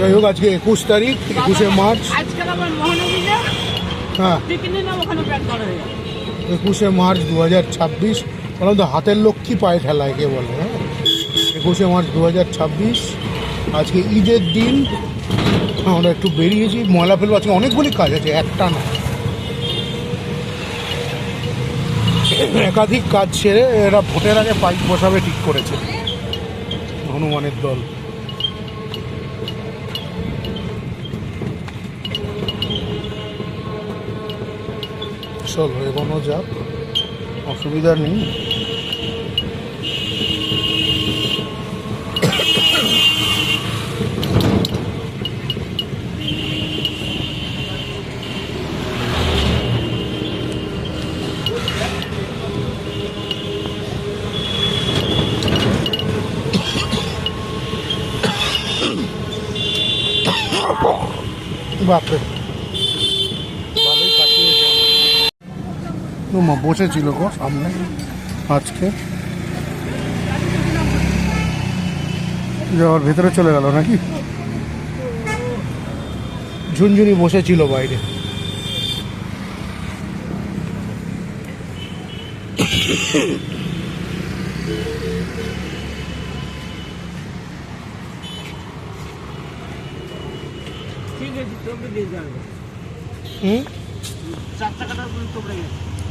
যাই হোক, আজকে 21 তারিখ, 21শে মার্চ। হ্যাঁ, 21শে মার্চ 2026। বললাম তো হাতের লক্ষ্মী পায়ে ঠেলায় কে বলে। হ্যাঁ, 21শে মার্চ 2026, আজকে ঈদের দিন। আমরা একটু বেরিয়েছি, ময়লা ফেলবো। আজকে অনেকগুলি কাজ আছে, একটা না, একাধিক কাজ ছেড়ে এরা ভোটের আগে পাইপ বসাবে ঠিক করেছে হনুমানের দল। চলো এগোনো যাক, অসুবিধা নেই। বাপরে, ভালোই কাটিয়েছে। মা বসেছিল গো সামনে আজকে, যাওয়ার ভেতরে চলে গেল নাকি? ঝুনঝুনি বসেছিল বাইরে।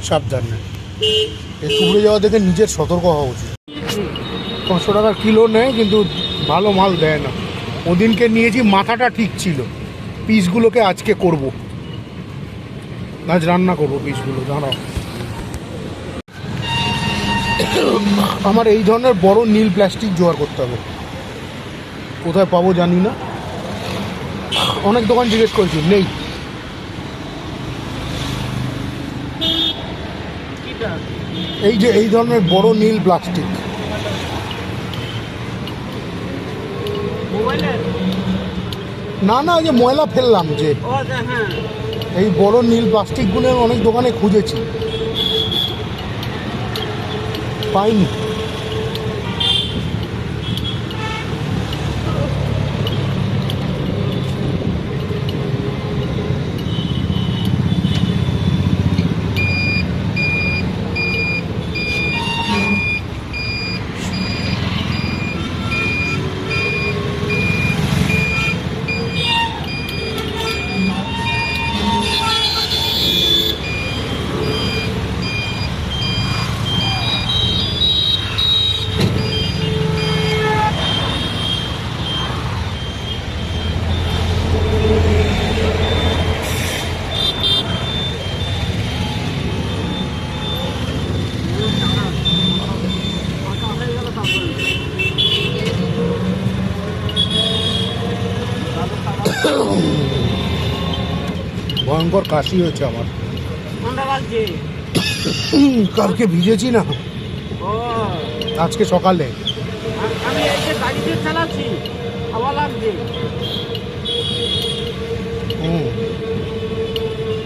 সাবধানে, এই টুকরে যাওয়া দেখে নিজের সতর্ক হওয়া উচিত। 500 টাকার কিলো নেয়, কিন্তু ভালো মাল দেয় না। ওদিনকে নিয়েছি, মাথাটা ঠিক ছিল। পিসগুলোকে আজকে করব, আজ রান্না করবো পিসগুলো। দাঁড়াও, আমার এই ধরনের বড় নীল প্লাস্টিক জোগাড় করতে হবে। কোথায় পাবো জানি না, অনেক দোকান জিজ্ঞেস করেছি, নেই। এই যে এই ধরনের বড় নীল প্লাস্টিক, না না, যে ময়লা ফেললাম যে, এই বড় নীল প্লাস্টিকগুলো অনেক দোকানে খুঁজেছি, পাইনি। ভয়ঙ্কর কাশি হয়েছে আমার, কালকে ভিজেছি না, আজকে সকালে।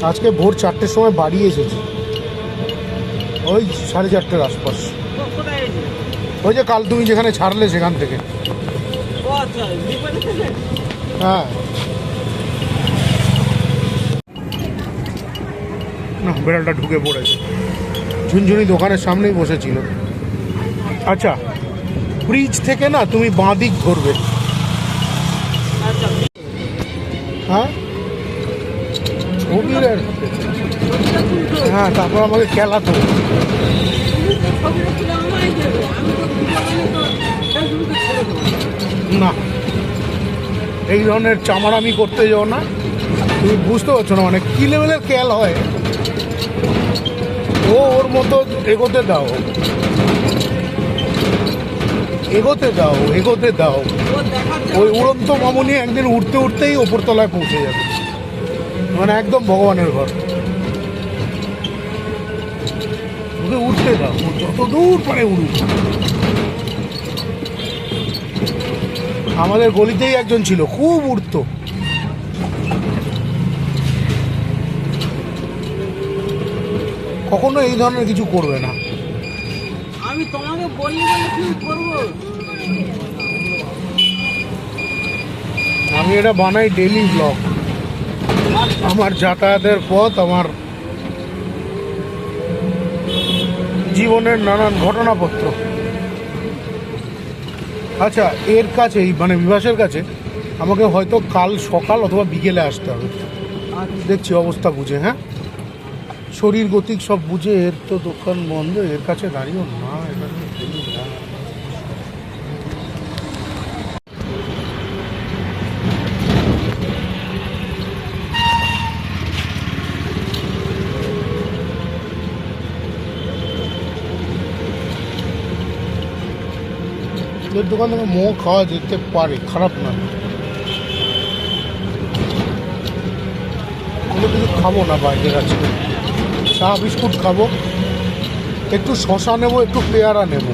আজকে ভোর 4টের সময় বাড়ি এসেছি, ওই 4:30টার আশপাশ। ওই যে কাল তুমি যেখানে ছাড়লে সেখান থেকে। হ্যাঁ, না, বেড়ালটা ঢুকে পড়েছে। ঝুনঝুনি দোকানের সামনেই বসেছিল। আচ্ছা, ব্রিজ থেকে না তুমি বাঁ দিক ধরবে। হ্যাঁ, হ্যাঁ, তারপর আমাকে খেলাতো। না, এই ধরনের চামারামি করতে যাও না, তুমি বুঝতে পারছো না মানে কি লেভেলের খেয়াল হয়। ও ওর মতো এগোতে দাও, এগোতে দাও, এগোতে দাও। ওই উড়ন্ত মামুনি একদিন উঠতে উঠতেই ওপরতলায় পৌঁছে যাবে, মানে একদম ভগবানের ঘর। ওকে উঠতে দাও, যত দূর পারে উড়ুক। আমাদের গলিতেই একজন ছিল, খুব উড়তো। কখনো এই ধরনের কিছু করবে না। আমি তোমাকে বললি বলে কি করবো? আমি এটা বানাই ডেইলি ব্লগ, আমার যাতায়াতের পথ, আমার জীবনের নানান ঘটনাপত্র। আচ্ছা, এর কাছেই মানে বিভাসের কাছে আমাকে হয়তো কাল সকাল অথবা বিকেলে আসতে হবে, দেখছি অবস্থা বুঝে। হ্যাঁ, শরীর গতিক সব বুঝে। এর তো দোকান বন্ধ, এর কাছে দাঁড়িয়েও না, এর কাছে গেলি না। এর দোকান থেকে মোমো খাওয়া যেতে পারে, খারাপ না। কোনো কিছু খাবো না বাইরের আছে, চা বিস্কুট খাবো, একটু শশা নেবো, একটু পেয়ারা নেবো।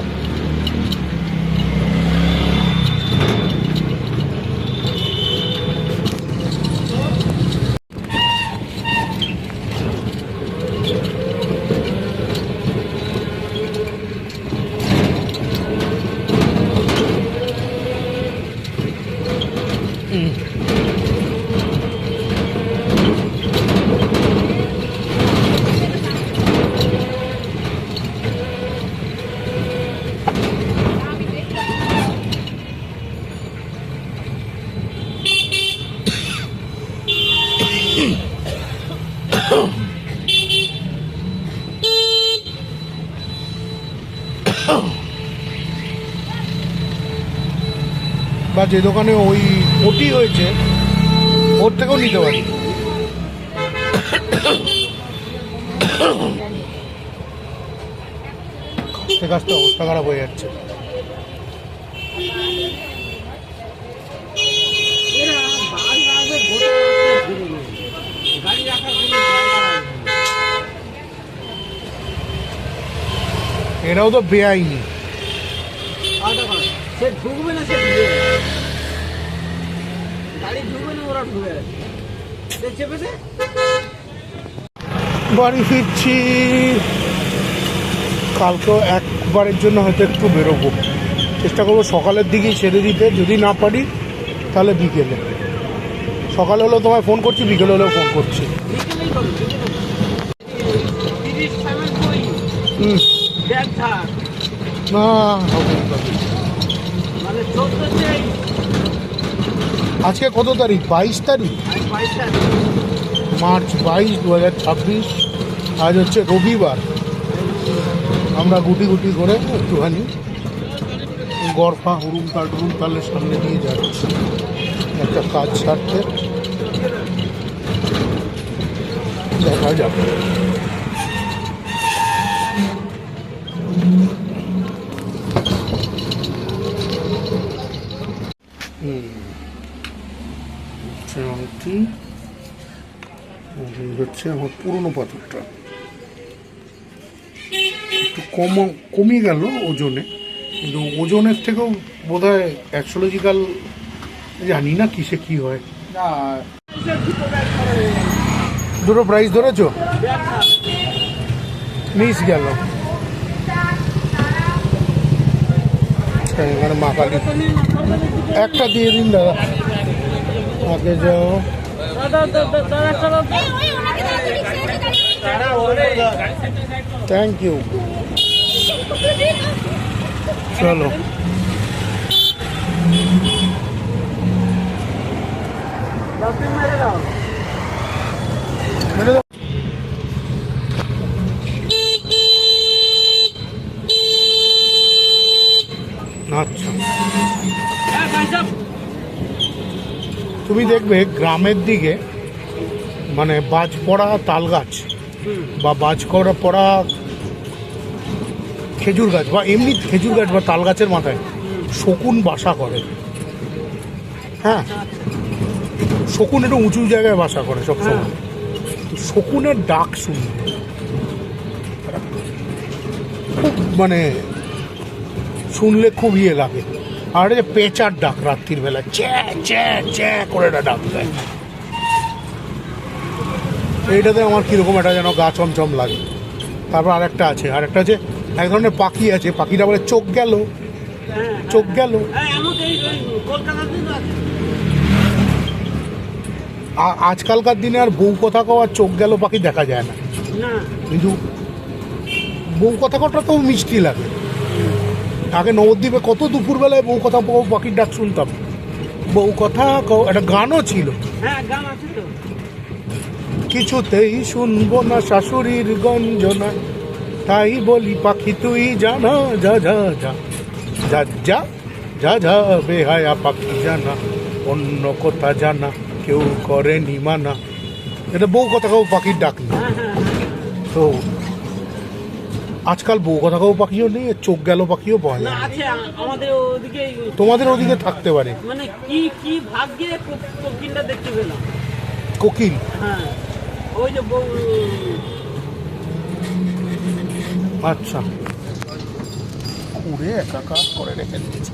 বা যে দোকানে ওই ওটি হয়েছে ওর থেকেও নিতে পারি। কাছতে কাছতে অবস্থা খারাপ হয়ে যাচ্ছে। এরাও তো বেআইনি। সে ঢুকবে না, সে গাড়ি ঢুকবে না, ওরা ঢুকে চেপেছে। বাড়ি ফিরছি, কালকেও একবারের জন্য হয়তো একটু বেরোবো, চেষ্টা করবো সকালের দিকেই সেরে দিতে, যদি না পারি তাহলে বিকেলে। সকালে হলেও তোমায় ফোন করছি, বিকেলে হলেও ফোন করছি। না হবে না। আজকে কত তারিখ? 22 তারিখ, মার্চ 22, 2026। আজ হচ্ছে রবিবার। আমরা গুটি গুটি করে একটুখানি গরফা হুরুমতালের সামনে দিয়ে যাচ্ছি একটা কাজ ছাড়তে। দেখা যাবে। হচ্ছে আমার পুরনো পাথরটা একটু কমিয়ে গেল ওজনে, কিন্তু ওজনের থেকেও বোধ হয় অ্যাস্ট্রোলজিক্যাল, জানি না কিসে কি হয়। দুটো প্রাইস ধরেছো, মিস গেল। এখানে মা কালী একটা দিয়ে দিন দাদা, আগে যাও। Thank you. চলো মেরে দাও। আচ্ছা, তুমি দেখবে গ্রামের দিকে মানে বাজ পড়া তাল গাছ বা বাজ পড়া খেজুর গাছ বা এমনি খেজুর গাছ বা তাল গাছের মাথায় শকুন বাসা করে। হ্যাঁ, শকুন একটু উঁচু জায়গায় বাসা করে সবসময়। শকুনের ডাক শুনবে খুব, মানে শুনলে খুব ইয়ে লাগে। আর যে পেঁচার ডাক রাত্রির বেলা চ্যাঁ চ্যাঁ চ্যাঁ করে একটা ডাক দেয়, এইটাতে আমার কীরকম একটা যেন গা চমচম লাগে। তারপর আরেকটা আছে এক ধরনের পাখি আছে, পাখিটা বলে চোখ গেল, চোখ গেল। আজকালকার দিনে আর বউ কথা কওয়া চোখ গেল পাখি দেখা যায় না, না কিন্তু বউ কথা কটা তো মিষ্টি লাগে। আগে নবদ্বীপে কত দুপুরবেলায় বউ কথা পাখির ডাক শুনতাম। বউ কথা একটা গানও ছিল, হ্যাঁ গান আছে তো। কিছুতেই শুনবো না শাশুড়ির গঞ্জনা, তাই বলি পাখি তুই জানা যা যা যা যা যা যা যা বেহায়া পাখি জানা, অন্য কথা জানা কেউ করেনি মানা। এটা বউ কথা কেউ পাখির ডাক না। হ্যাঁ হ্যাঁ তো আজকাল বউ কথা কেউ পাখিও নেই, চোখ গেল পাখিও পাওয়া না যায় না। আছে আমাদের ওদিকে। তোমাদের ওদিকে থাকতে পারে মানে কি কি ভাগ্যে কোকিলটা দেখতে পেলাম। কোকিল। হ্যাঁ ওই যে বউ আচ্ছা, খুঁড়ে একাকার করে রেখে দিয়েছে।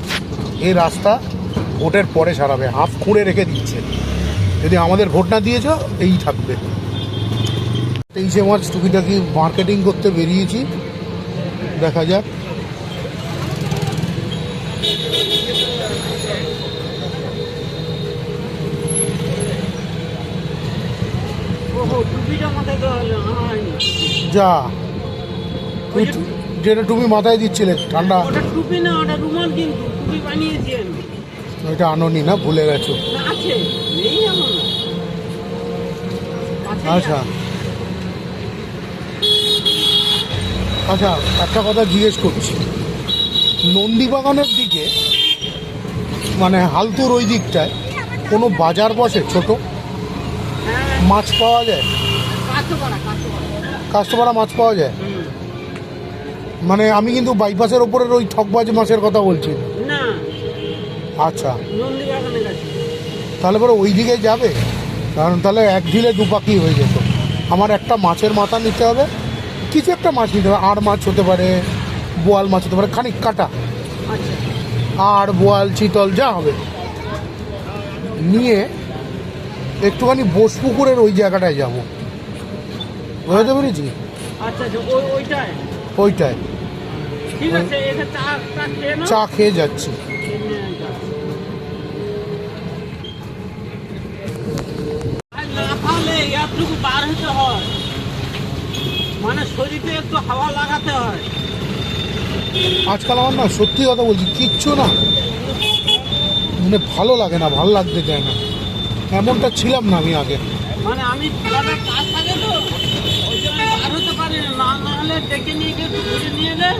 এই রাস্তা ভোটের পরে সারাবে, হাফ খুঁড়ে রেখে দিচ্ছে। যদি আমাদের ভোট না দিয়েছ এই থাকবে। 23শে মার্চ টুকিটাকি মার্কেটিং করতে বেরিয়েছি, দেখা যাক। ওহো টুপিটা মাথায় দেওয়া হলো হয়নি। যা ওই যে যেটা তুমি মাথায় দিচ্ছিলে ঠান্ডা, ওটা টুপি না, ওটা রুমাল, কিন্তু টুপি বানিয়েছি আমি। ওইটা আনোনি না, ভুলে গেছো? না আছে, নেই এমন না। আছে আচ্ছা আচ্ছা, একটা কথা জিজ্ঞেস করছি। নন্দীবাগানের দিকে মানে হালতুর ওই দিকটায় কোনো বাজার বসে ছোট? হ্যাঁ মাছ পাওয়া যায়? কাঁচপাড়া। কাস্টমারা মাছ পাওয়া যায়? মানে আমি কিন্তু বাইপাসের ওপরের ওই ঠকবাজ মাছের কথা বলছি। না আচ্ছা, নন্দীবাগানের কাছে। তাহলে পরে ওই দিকে যাবে, কারণ তাহলে এক ঢিলে দু পাখি হয়ে যেত। আমার একটা মাছের মাথা নিতে হবে, কিছু একটা মাছ নিতে হবে। আর মাছ হতে পারে, বোয়াল মাছ হতে পারে, খানিক কাটা। আচ্ছা আর বোয়াল চিতল যা হবে নিয়ে একটুখানি বোসপুকুরের ওই জায়গাটায় যাবো, বুঝতে পেরেছি? আচ্ছা আচ্ছা ওইটাই। ওইটায় ঠিক আছে, এটা চা খেয়ে নাও। চা খেয়ে যাচ্ছি। আর না তাহলে এতটুকু বার হতে হয়, মানে শরীরে একটু হাওয়া লাগাতে হয়। আজকাল আমার না, সত্যি কথা বলছি, কিচ্ছু না মানে ভালো লাগে না, ভালো লাগতে চায় না। এমনটা ছিলাম না আমি আগে। মানে আমি ফ্ল্যাটের কাজ থাকে তো, ওই জন্য বার হতে পারি না। না হলে ডেকে নিয়ে গিয়ে একটু ঘুরে নিয়ে এলে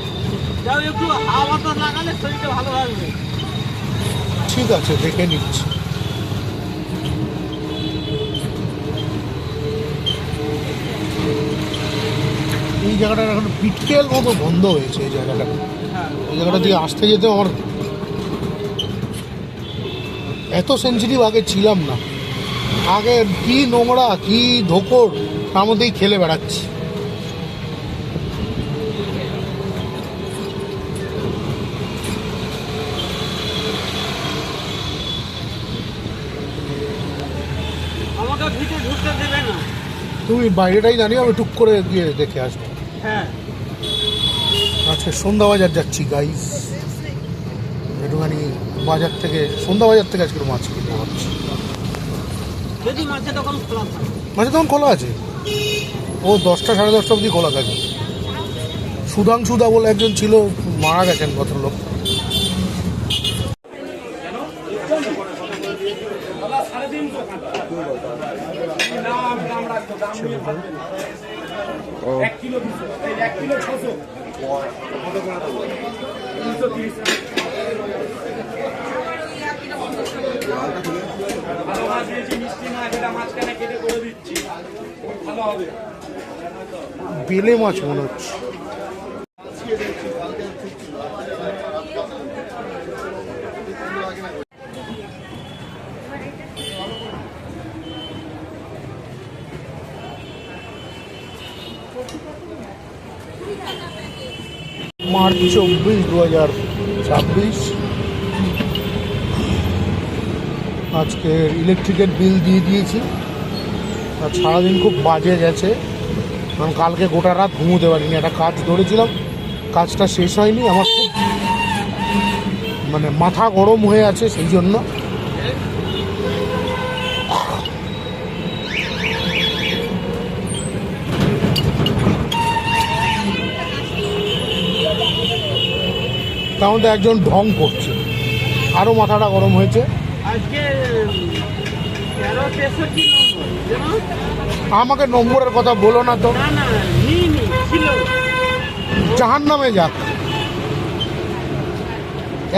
যাও, একটু হাওয়া বাতাস লাগালে শরীরটা ভালো থাকবে। ঠিক আছে, দেখে নিচ্ছি। এই জায়গাটা এখন বিটকেল মতো বন্ধ হয়েছে। এই জায়গাটা, হ্যাঁ এই জায়গাটা দিয়ে আসতে যেতে আমার এত সেন্সিটিভ আগে ছিলাম না। আগে কি নোংরা, কি ধোকর, তার মধ্যেই খেলে বেড়াচ্ছি। আমাকে ভিতরে ঢুকতে দেবে না। তুমি বাইরেটাই জানি, আমি টুক করে গিয়ে দেখে আসবো। হ্যাঁ আজকে সন্ধ্যা বাজার যাচ্ছি গাইস, একটুখানি বাজার থেকে, সন্ধ্যা বাজার থেকে আজকে মাছ কিনতে ভাবছি। যদি মাছের দোকান খোলা থাকে। মাছের দোকান খোলা আছে, ও 10টা সাড়ে 10টা অবধি খোলা থাকে। সুধাংশুদা বলে একজন ছিল, মারা গেছেন ভদ্রলোক। বেলে মাছ মনে হচ্ছে। মার্চ 24, 2026। আজকে ইলেকট্রিকের বিল দিয়ে দিয়েছি। আর সারাদিন খুব বাজে গেছে, কারণ কালকে গোটা রাত ঘুমোতে পারিনি। একটা কাজ ধরেছিলাম, কাজটা শেষ হয়নি। আমার খুব মানে মাথা গরম হয়ে আছে, সেই জন্য তার মধ্যে একজন ঢং করছে, আরও মাথাটা গরম হয়েছে। আজকে 1363 নম্বর জানো? আমাকে নম্বরের কথা বলো না তো, না না নিইনি, ছিল। জাহান নামে যাক,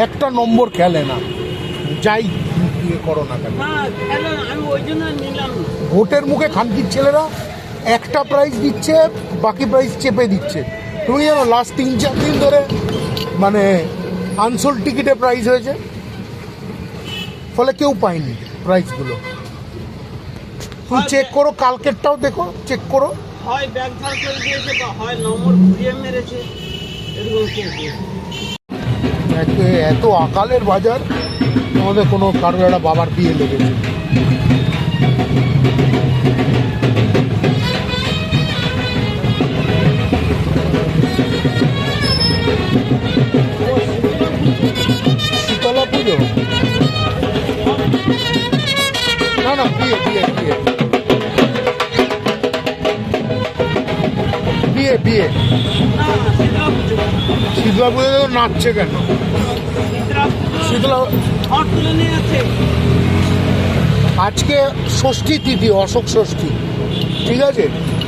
একটা নম্বর খেলে না, যাই ইয়ে করো না কেন। না খেলো না, আমি ওই জন্য নিলাম না। ভোটের মুখে খানকির ছেলেরা একটা প্রাইজ দিচ্ছে, বাকি প্রাইজ চেপে দিচ্ছে। তুমি জানো লাস্ট 3-4 দিন ধরে মানে আনসোল্ড টিকিটে প্রাইজ হয়েছে, ফলে কেউ পায়নি প্রাইজগুলো। তুমি চেক করো, কালকেরটাও দেখো, চেক করো। হয় ব্যাগ ধার করে দিয়েছে বা হয় নম্বর ঘুরিয়ে মেরেছে, এরকম কেউ এত আকালের বাজার, আমাদের কোনো কারোর একটা বাবার বিয়ে লেগেছে। শীতলা পুজো না না, বিয়ে বিয়ে বিয়ে বিয়ে বিয়ে না শীতলা পুজো নাচছে কেন? শীতলা ঘর তুলে নিয়ে আছে। আজকে ষষ্ঠী তিথি, অশোক ষষ্ঠী, ঠিক আছে?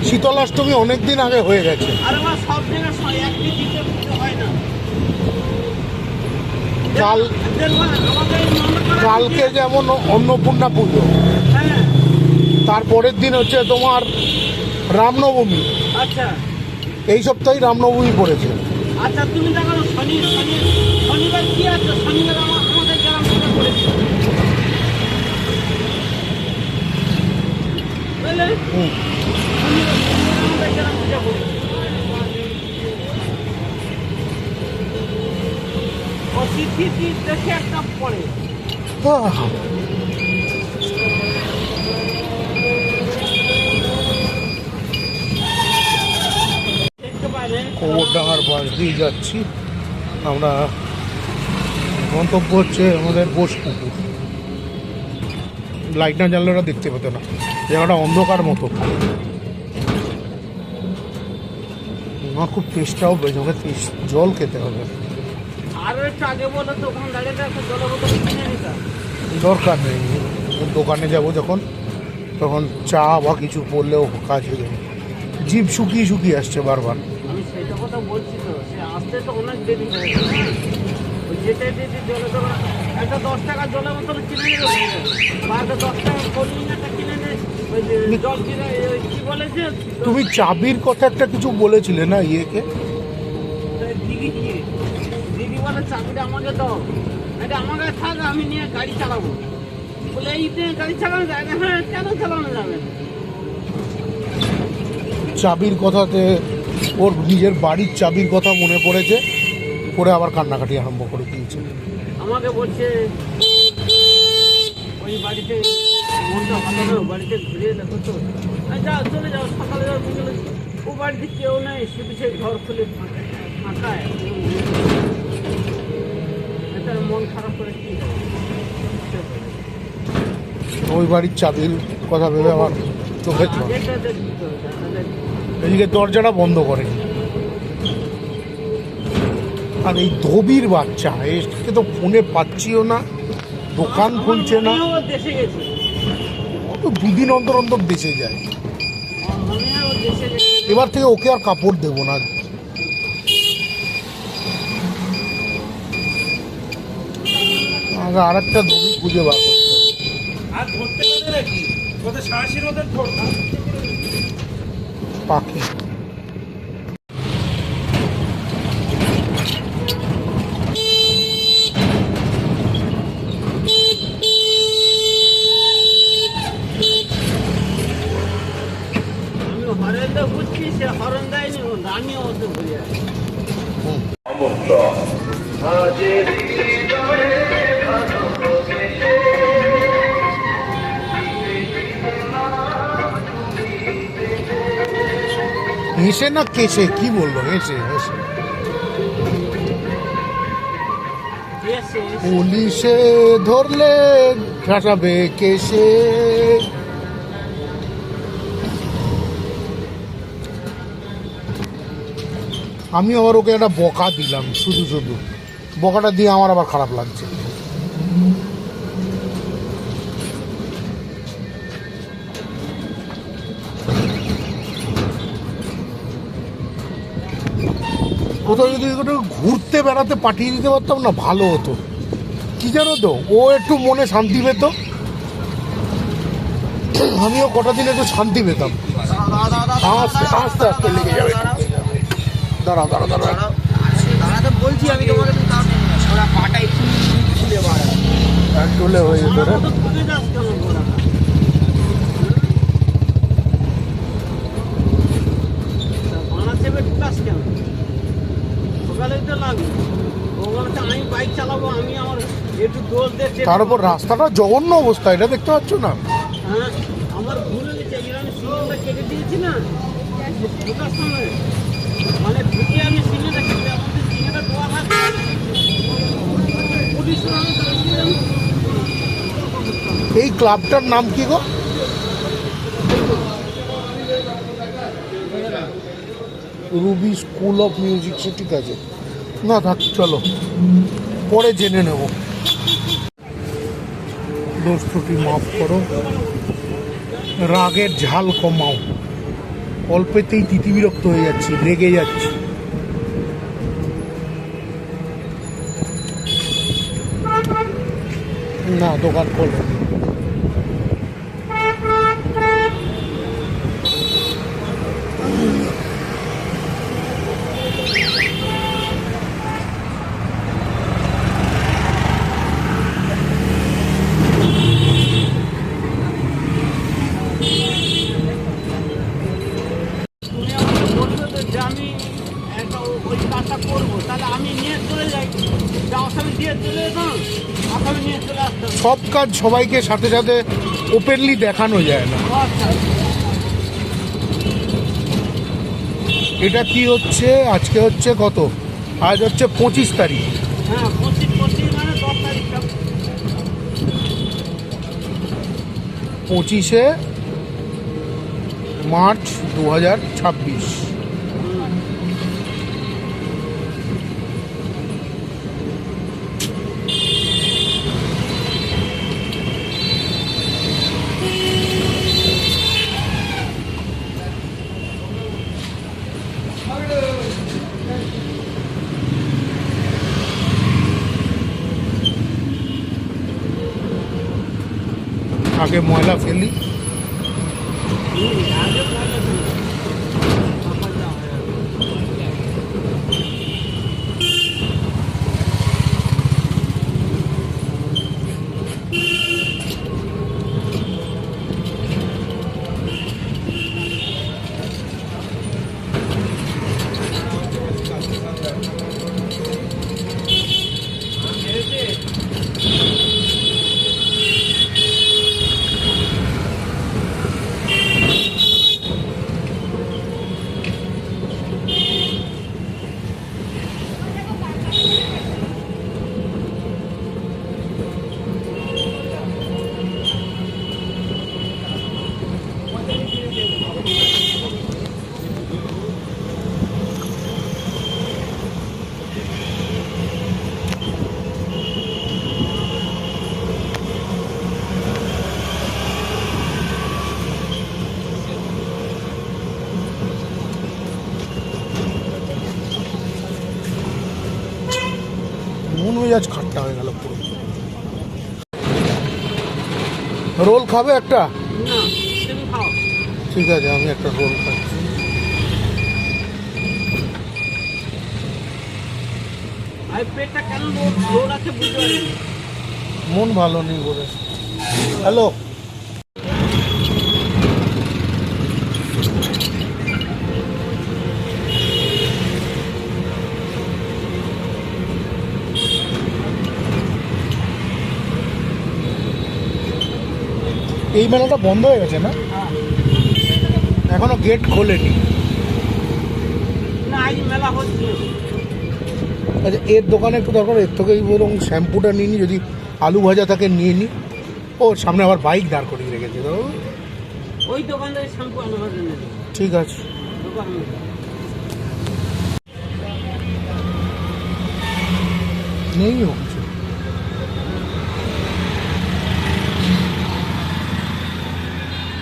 শীতলাষ্টমী অনেক দিন আগে হয়ে গেছে। আর আমার সব জায়গায় একই দিতে পুজো হয় না। কাল দেখবা, আমাদের এই নন্দপাড়ায় কালকে যেমন অন্নপূর্ণা পুজো, হ্যাঁ তারপরের দিন হচ্ছে তোমার রামনবমী। আচ্ছা এই সপ্তাহে রামনবমী পড়েছে। আচ্ছা, তুমি দেখো শনিবার কি আছে? শনিবার আমাদের গ্রাম পূজা করেছে, বুঝলে? হুম। শনিবার আমাদের গ্রাম পূজা করেছে। ও তিথি দেখে একটা পড়ে। আহ, দেখতে পারে কোবরডাঙ্গার বাস দিয়ে যাচ্ছি আমরা। গন্তব্য হচ্ছে আমাদের বোসপুকুর। লাইট না জ্বাললে ওরা দেখতে পেত না, জায়গাটা অন্ধকার মতো। আমার খুব তেষ্টাও পেয়েছে, ওকে জল খেতে হবে। আরো একটু আগে বলো তো, ওখানে দাঁড়িয়ে একটা জলের বোতল কিনে নিতাম। দরকার নেই, দোকানে যাব যখন তখন চা বা কিছু পড়লেও কাজ হয়ে যাবে। জিভ শুকিয়ে শুকিয়ে আসছে বারবার। আমি সেটা কথা বলছি তো, সে আসতে তো অনেক দেরি হয়ে গেছে। ওই যেতে যেতে জলের দোকান একটা 10 টাকার জলের বোতল কিনে নিলে হয়ে যাবে, বা একটা 10 টাকার কোল্ড ড্রিঙ্ক একটা কিনে নে। ওই যে জল কিনে ওই কি বলে যে তুমি চাবির কথা একটা কিছু বলেছিলে না ইয়েকে? দিদি বলে চাবিটা আমাকে দাও, এটা আমার কাছে থাক, আমি নিয়ে গাড়ি চালাবো। বলে এই নিয়ে গাড়ি চালানো যায় না? হ্যাঁ, কেন চালানো যাবে না? চাবির কথাতে ওর নিজের বাড়ির চাবির কথা মনে পড়েছে, পরে আবার কান্নাকাটি আরম্ভ করে দিয়েছে। আমাকে বলছে ওই বাড়িতে মনটা ভালো না, বাড়িতে ঘুরিয়ে দেখো তো। যাও, চলে যাও, সকালে যাও, বিকেলে। ও বাড়িতে কেউ নেই, শুধু সেই ঘর খুলে ফাঁকায়। এটা মন খারাপ করে কি হবে? ওই বাড়ির চাবির কথা ভেবে আমার চোখে জল। আগেরটা দেখতে হবে, তাহলে এদিকে দরজাটা বন্ধ করেনি। আর এই ধোবির বাচ্চা, একে তো ফোনে পাচ্ছিও না, দোকান খুলছে না। আমার মনে হয় ও দেশে গেছে। ও 2 দিন অন্তর অন্তর দেশে যায়। আমার মনে হয় ও দেশে গেছে। এবার থেকে ওকে আর কাপড় দেবো না। আর একটা ধোবি খুঁজে বার করতে হবে। আর ধরতে পারে নাকি? ওদের সাহসীর ওদের ধরতাম। পাখি আমি হরেন তো বুঝছি, সে হরন দেয়নি, ও আমিও ওকে ঘুরে আসি। হেসে না কেসে, কি বললো? হেসে হেসে। এসে পুলিশে ধরলে ঘাটাবে কেসে। আমি আবার ওকে একটা বকা দিলাম শুধু শুধু, বকাটা দিয়ে আমার আবার খারাপ লাগছে। কোথাও যদি একটু ঘুরতে বেড়াতে পাঠিয়ে দিতে পারতাম না, ভালো হতো। কি জানো তো, ও একটু মনে শান্তি পেত, আমিও কটা দিন একটু শান্তি পেতাম। আস্তে আস্তে আস্তে লেগে যাবে। দাঁড়াও দাঁড়াও দাঁড়াও, দাঁড়াতে বলছি আমি তোমাকে, ওরা পাটা একটু খুলে বাড়ায় এক টলে হয়ে যেত রে। খুলে যাস কেন ঘোড়া? বানাচ্ছে ঢুকাস কেন? সকালেই তো লাগবে। ওখানে আমি বাইক চালাবো, আমি আমার একটু দোষ দেখছি। তার উপর রাস্তাটা জঘন্য অবস্থা, এটা দেখতে পাচ্ছ না? হ্যাঁ, আমার ভুল হয়ে গেছে। আমি সিগন্যালটা কেটে দিয়েছি না, ঢুকার সময় মানে ঢুকে আমি সিগন্যালটা কেটে, আমাদের সিগন্যালটা দেওয়া হয় পুলিশ। এই ক্লাবটার নাম কি গো? Ruby school of music. সে ঠিক আছে, না থাক, চলো পরে জেনে নেব। দোষ ত্রুটি মাফ করো, রাগের ঝাল কমাও। অল্পেতেই তিতিবিরক্ত হয়ে যাচ্ছি, রেগে যাচ্ছি। না, দোকান খোলো। তুমি আমাকে বলছো তো যে আমি একটা ওই কাজটা করবো, তাহলে আমি নিয়ে চলে যাই, যা আসামি দিয়ে চলে যেতাম, আসামি নিয়ে চলে আসতাম। সব কাজ সবাইকে সাথে সাথে ওপেনলি দেখানো যায় না। আচ্ছা, এটা কি হচ্ছে, আজকে হচ্ছে কত? আজ হচ্ছে 25 তারিখ। হ্যাঁ, 25 মানে 10 তারিখটা। 25শে মার্চ 2026। আগে ময়লা ফেলি। মন মেজাজ খাট্টা হয়ে গেল পুরো। রোল খাবে একটা? না, তুমি খাও। ঠিক আছে, আমি একটা রোল খাচ্ছি। আর পেটটা কেন লোড আছে বুঝতে পারিনি। মন ভালো নেই বলে। হ্যালো, এই মেলাটা বন্ধ হয়ে গেছে না? এখনো গেট খোলেনি। না, আজ মেলা হচ্ছে। আচ্ছা, এর দোকানে একটু দরকার, এর থেকেই বরং শ্যাম্পুটা নিয়ে নি, যদি আলু ভাজা তাকে নিয়ে নি। ও সামনে আবার বাইক দাঁড় করিয়ে রেখেছে তো। ওই দোকান থেকে শ্যাম্পু আনার জন্য ঠিক আছে, নেই ও কিছু।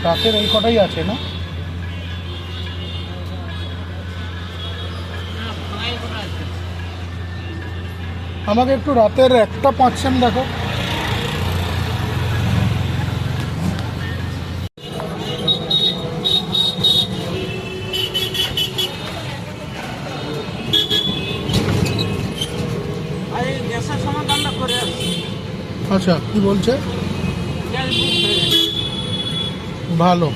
রাতের এই কটাই আছে না? আমাকে একটু রাতের 1:05 দেখো। আরে গ্যাসের সমাধানটা করে আসছি। আচ্ছা, কি বলছে? গ্যাস বুক হয়ে গেছে। ভালো।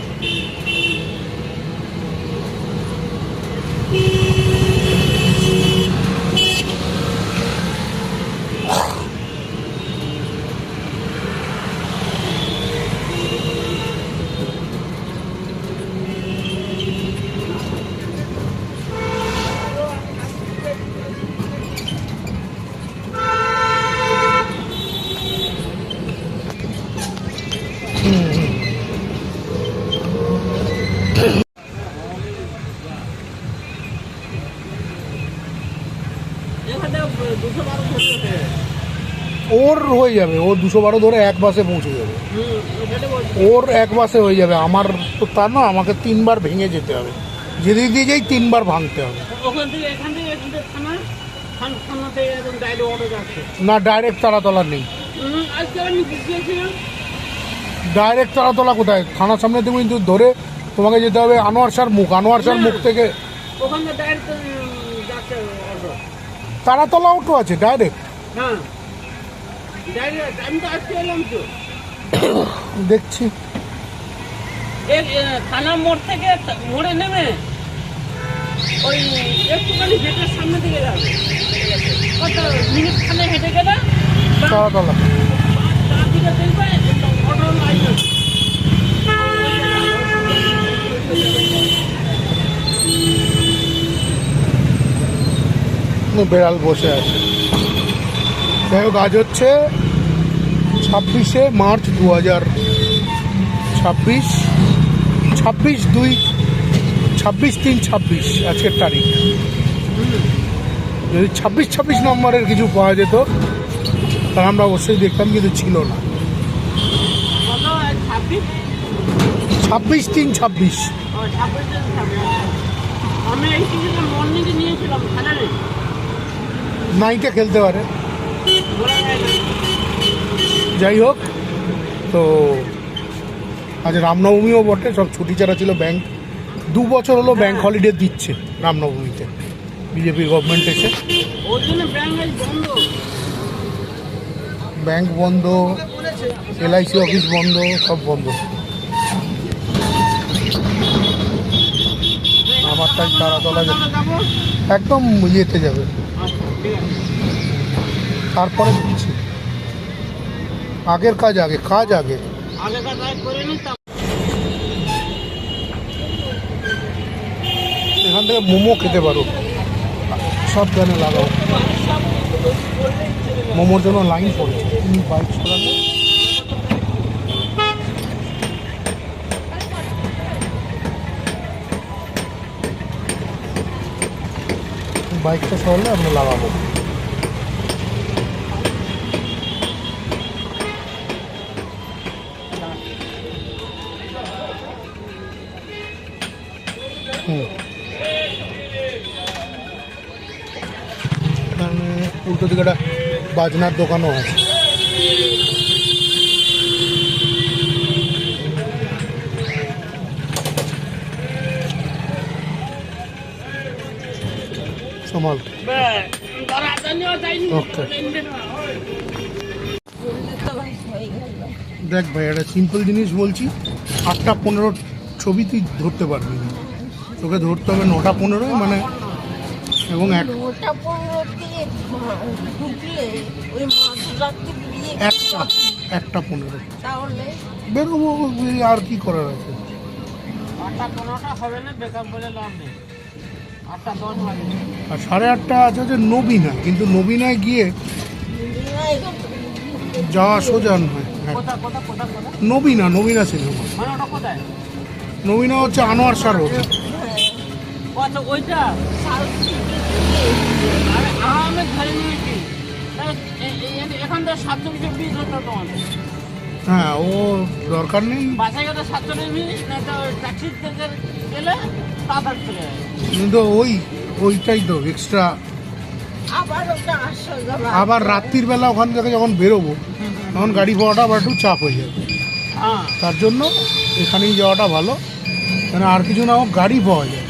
এখানে 212 ধরে ওর হয়ে যাবে, ও 212 ধরে এক বাসে পৌঁছে যাবে। এখানে বলছি ওর এক বাসে হয়ে যাবে, আমার তো তা না, আমাকে 3বার ভেঙে যেতে হবে। যেদিক দিয়ে যাই 3বার ভাঙতে হবে। ওখান থেকে এখান থেকে থানা থানাতে একদম ডাইরেক্ট অটো যাচ্ছে। না, ডাইরেক্ট তারাতলা নেই। আজকে আমি গিয়েছিলাম। ডাইরেক্ট তারাতলা কোথায়? থানার সামনে তুমি কিন্তু ধরে তোমাকে যেতে হবে আনোয়ার শাহর মুখ। আনোয়ার শাহর মুখ থেকে ওখান থেকে ডাইরেক্ট যাচ্ছে অটো। তারাতলা অটো আছে ডাইরেক্ট? হ্যাঁ ডাইরেক্ট, আমি তো আজকে এলাম তো। দেখছি। থানা মোড় থেকে মোড়ে নেমে ওই একটুখানি গেটের সামনে দিকে যাবে, কত মিনিট খানে হেঁটে গেলে তারাতলা। ডান দিকে দেখবে অটো লাইন আছে। বেড়াল বসে আছে। যাই হোক, আজ হচ্ছে 26শে মার্চ 2026, 26/2/26 আজকের তারিখ। যদি 26 নম্বরের কিছু পাওয়া যেত তাহলে আমরা অবশ্যই দেখতাম, কিন্তু ছিল না। কত 26? 26/3/26। ও 26 আমি এই টিকিটটা মর্নিংয়ে নিয়েছিলাম খেলারে। নাইটে খেলতে পারে। ঘোরা যায় না। যাই হোক, তো আজ রামনবমীও বটে, সব ছুটি ছাড়া ছিল ব্যাংক। 2 বছর হলো ব্যাংক হলিডে দিচ্ছে রামনবমীতে, বিজেপি গভর্নমেন্ট এসে। ওর জন্য ব্যাংক আজ বন্ধ। ব্যাংক বন্ধ, LIC অফিস বন্ধ, সব বন্ধ। আমার তাই তারাতলা যাবো। একদম ইয়েতে যাবে, আচ্ছা ঠিক আছে। তারপরে দিচ্ছি। আগের কাজ আগে, কাজ আগে। আগেকার রায় করে নিতাম। এখান থেকে মোমো খেতে পারো, সাবধানে লাগাও। মোমোর জন্য লাইন পড়েছে। তুমি বাইক সরালে বাইকটা সরালে আমরা লাগাবো। এখানে উল্টো দিকে একটা বাজনার দোকানও আছে। সমাল। ওকে, দেখ ভাই, একটা সিম্পল জিনিস বলছি, 8:15 ছবি তুই ধরতে পারবি না, তোকে ধরতে হবে 9:15, মানে এবং 1:15 বেরোবো। আর কি করার আছে? 8:15 হবে না, বেকার বলে লাভ নেই। 8:10 হবে। আর 8:30 আছে হচ্ছে নবীনা, কিন্তু নবীনায় গিয়ে যাওয়া সোজা নয়। হ্যাঁ, কোথা কোথা কোথা কোথা নবীনা সিনেমা। মানে ওটা কোথায়? নবীনা হচ্ছে আনোয়ার শাহ রোড। আচ্ছা ওইটা। আরে আমের ধরে নিয়েছি। এখন তো 720 হতো তোমাদের হ্যাঁ, ও দরকার নেই। বাসায় গেলে 720 না তো ট্যাক্সি থেকে গেলে 7-8 চলে যায়। কিন্তু ওইটাই তো এক্সট্রা। আবার রাত্রির বেলা ওখান থেকে যখন বেরোবো তখন গাড়ি পাওয়াটা আবার একটু চাপ হয়ে যাবে। হ্যাঁ তার জন্য এখানেই যাওয়াটা ভালো, মানে আর কিছু না হোক গাড়ি পাওয়া যায়।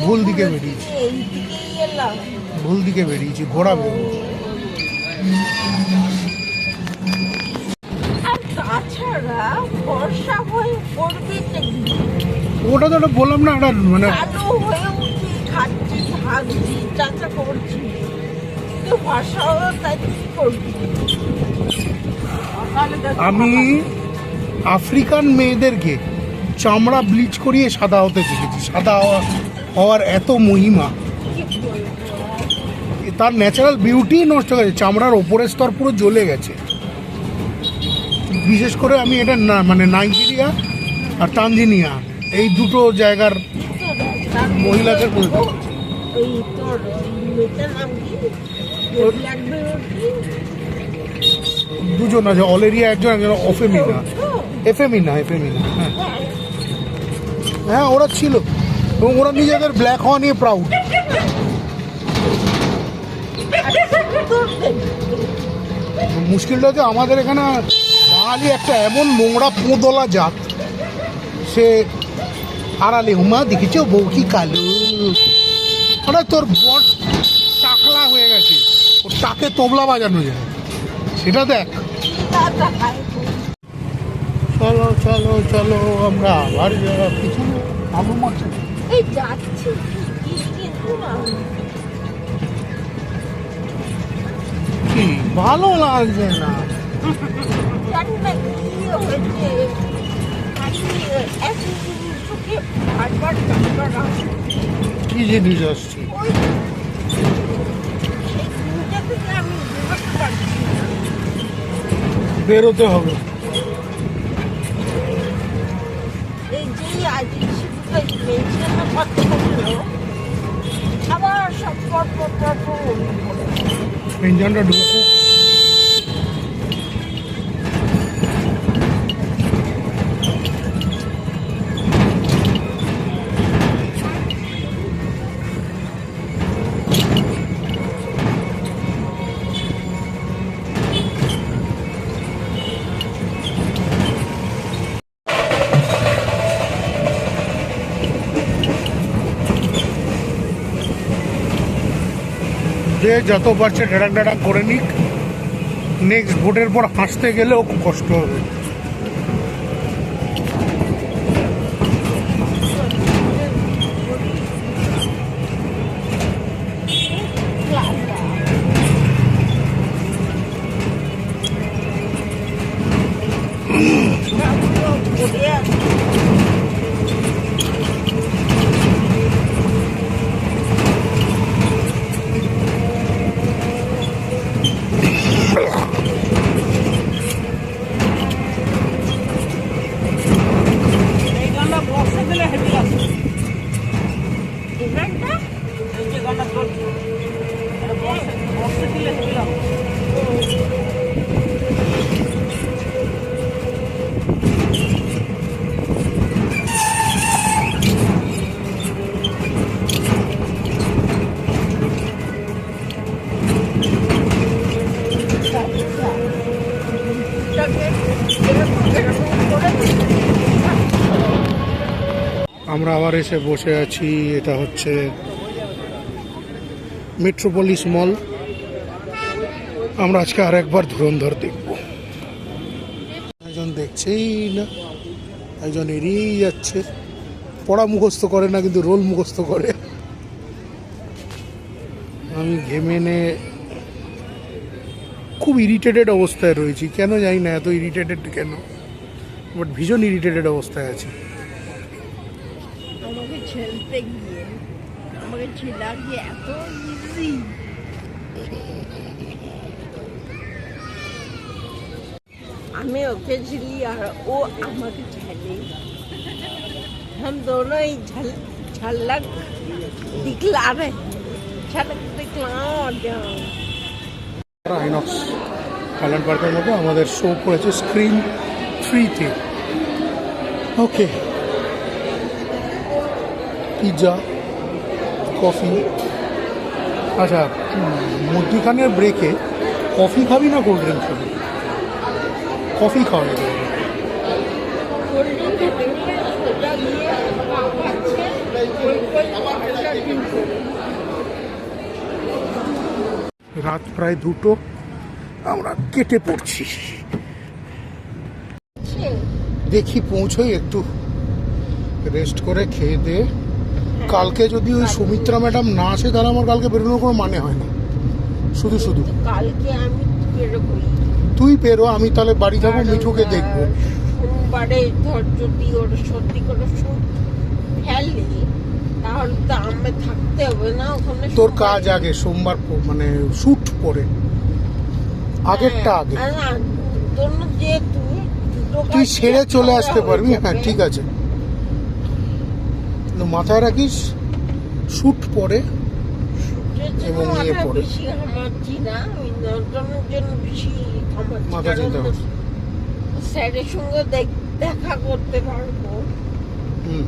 ভুল দিকে বেরিয়েছি, ঘোড়া বেরোবো। তাছাড়া বর্ষা হয়ে পড়বে ওটা তো বললাম না, ওটা মানে কালো হয়ে উঠি, খাচ্ছি, থাকছি, চাচা করছি, কিন্তু বর্ষাও তাই কি করবি? আমি আফ্রিকান মেয়েদেরকে চামড়া ব্লিচ করিয়ে সাদা হতে দেখেছি। সাদা হওয়ার এত মহিমা, কি বলবো? তার ন্যাচারাল বিউটি নষ্ট হয়ে গেছে, চামড়ার ওপরের স্তর পুরো জ্বলে গেছে। বিশেষ করে আমি এটা না মানে নাইজেরিয়া আর তানজানিয়া এই দুটো জায়গার মহিলাদের বলতে পারছি। ওই তোর মেয়েটার নাম কি? Black beauty? দুজন আছে, অলেরিয়া একজন, একজন এফেমিনা। হ্যাঁ হ্যাঁ, ওরা ছিল এবং ওরা নিজেদের ব্ল্যাক হওয়া নিয়ে প্রাউড। মুশকিলটা হচ্ছে আমাদের এখানে বাঙালি একটা এমন নোংরা পোঁদলা জাত, সে আড়ালে হুমা দেখেছো বউ কি কালো, মানে তোর বট টাকলা হয়ে গেছে, ওর টাকে তবলা বাজানো যায়, সেটা দেখ। চলো চলো চলো, আমরা আবার পিছনে আলু মারছে। এই যাচ্ছি কিন্তু না কি ভালো লাগছে না। জানি না কি হয়েছে, একই জিনিসকে বারবার ডাক্তার আসে। কি জিনিস আসছে? ওই সেই জিনিসটা থেকে আমি বেরোতে পারছি না। বেরোতে হবে। এই যে আজকে মেনশনের কথা বললো, আবার সব পর ইঞ্জিনটা ঢুকুক। যে যত পারছে ডেড়াক ডেড়াক করে নিক, নেক্সট ভোটের পর হাসতে গেলেও খুব কষ্ট হবে। এই গানটা বক্সে দিলে হেভি লাগছে। ইভেন্টটা এই যে গানটা চলছে এটা বক্সে দিলে হেভি লাগছে। আমরা আবার এসে বসে আছি। এটা হচ্ছে মেট্রোপলিস মল। আমরা আজকে আর একবার ধুরন্ধর দেখব। একজন দেখছেই না, একজন এড়িয়েই যাচ্ছে। পড়া মুখস্থ করে না, কিন্তু রোল মুখস্থ করে। আমি ঘেমে নে খুব ইরিটেটেড অবস্থায় রয়েছি, কেন জানি না এত ইরিটেটেড কেন, বাট ভীষণ ইরিটেটেড অবস্থায় আছি। আমাকে ছেলতে গিয়ে আমাকে ছেলা গিয়ে এত ইজি। আমি ওকে ঝিলি আর ও আমাকে ঝেলে, हम दोनों ही झलक diklare.ฉันdiklare. আইনক্স থাইল্যান্ড পার্কের মধ্যে আমাদের শো করেছে স্ক্রিন 3-তে। ওকে, পিৎজা, কফি। আচ্ছা, মধ্যিখানের ব্রেকে কফি খাবি না কোল্ড ড্রিঙ্ক খাবি? কফি খাওয়া যাবে। Cold drink খেতে গেলে সোডা দিয়ে খাচ্ছে, ওটা drink করে। রাত প্রায় 2টো, আমরা কেটে পড়ছি। দেখি পৌঁছোই, একটু রেস্ট করে খেয়ে দিয়ে। কালকে যদি ওই সুমিত্রা ম্যাডাম না আসে তাহলে আমার কালকে বেরোনোর কোনো মানে হয় না। শুধু শুধু কালকে আমি বেরোবই। তুই বেরো, আমি তাহলে বাড়ি যাবো, মিঠুকে দেখবো। সোমবারে ধর যদি ওর সত্যি করে শুট ফেলে তাহলে তো আমি থাকতে হবে না ওখানে। তোর কাজ আগে, সোমবার মানে শুট পরে, আগেরটা আগে। না, জন্য যে তুই ছেড়ে চলে আসতে পারবি, হ্যাঁ ঠিক আছে। কিন্তু মাথায় রাখিস শুট পরে এবং ইয়ে পরে। বেশি ঘামাচ্ছি না, ওই নজনের জন্য বেশি ঘামাচ্ছি। মাথা চিন্তা করছি। স্যারের সঙ্গে দেখা করতে পারবো। হুম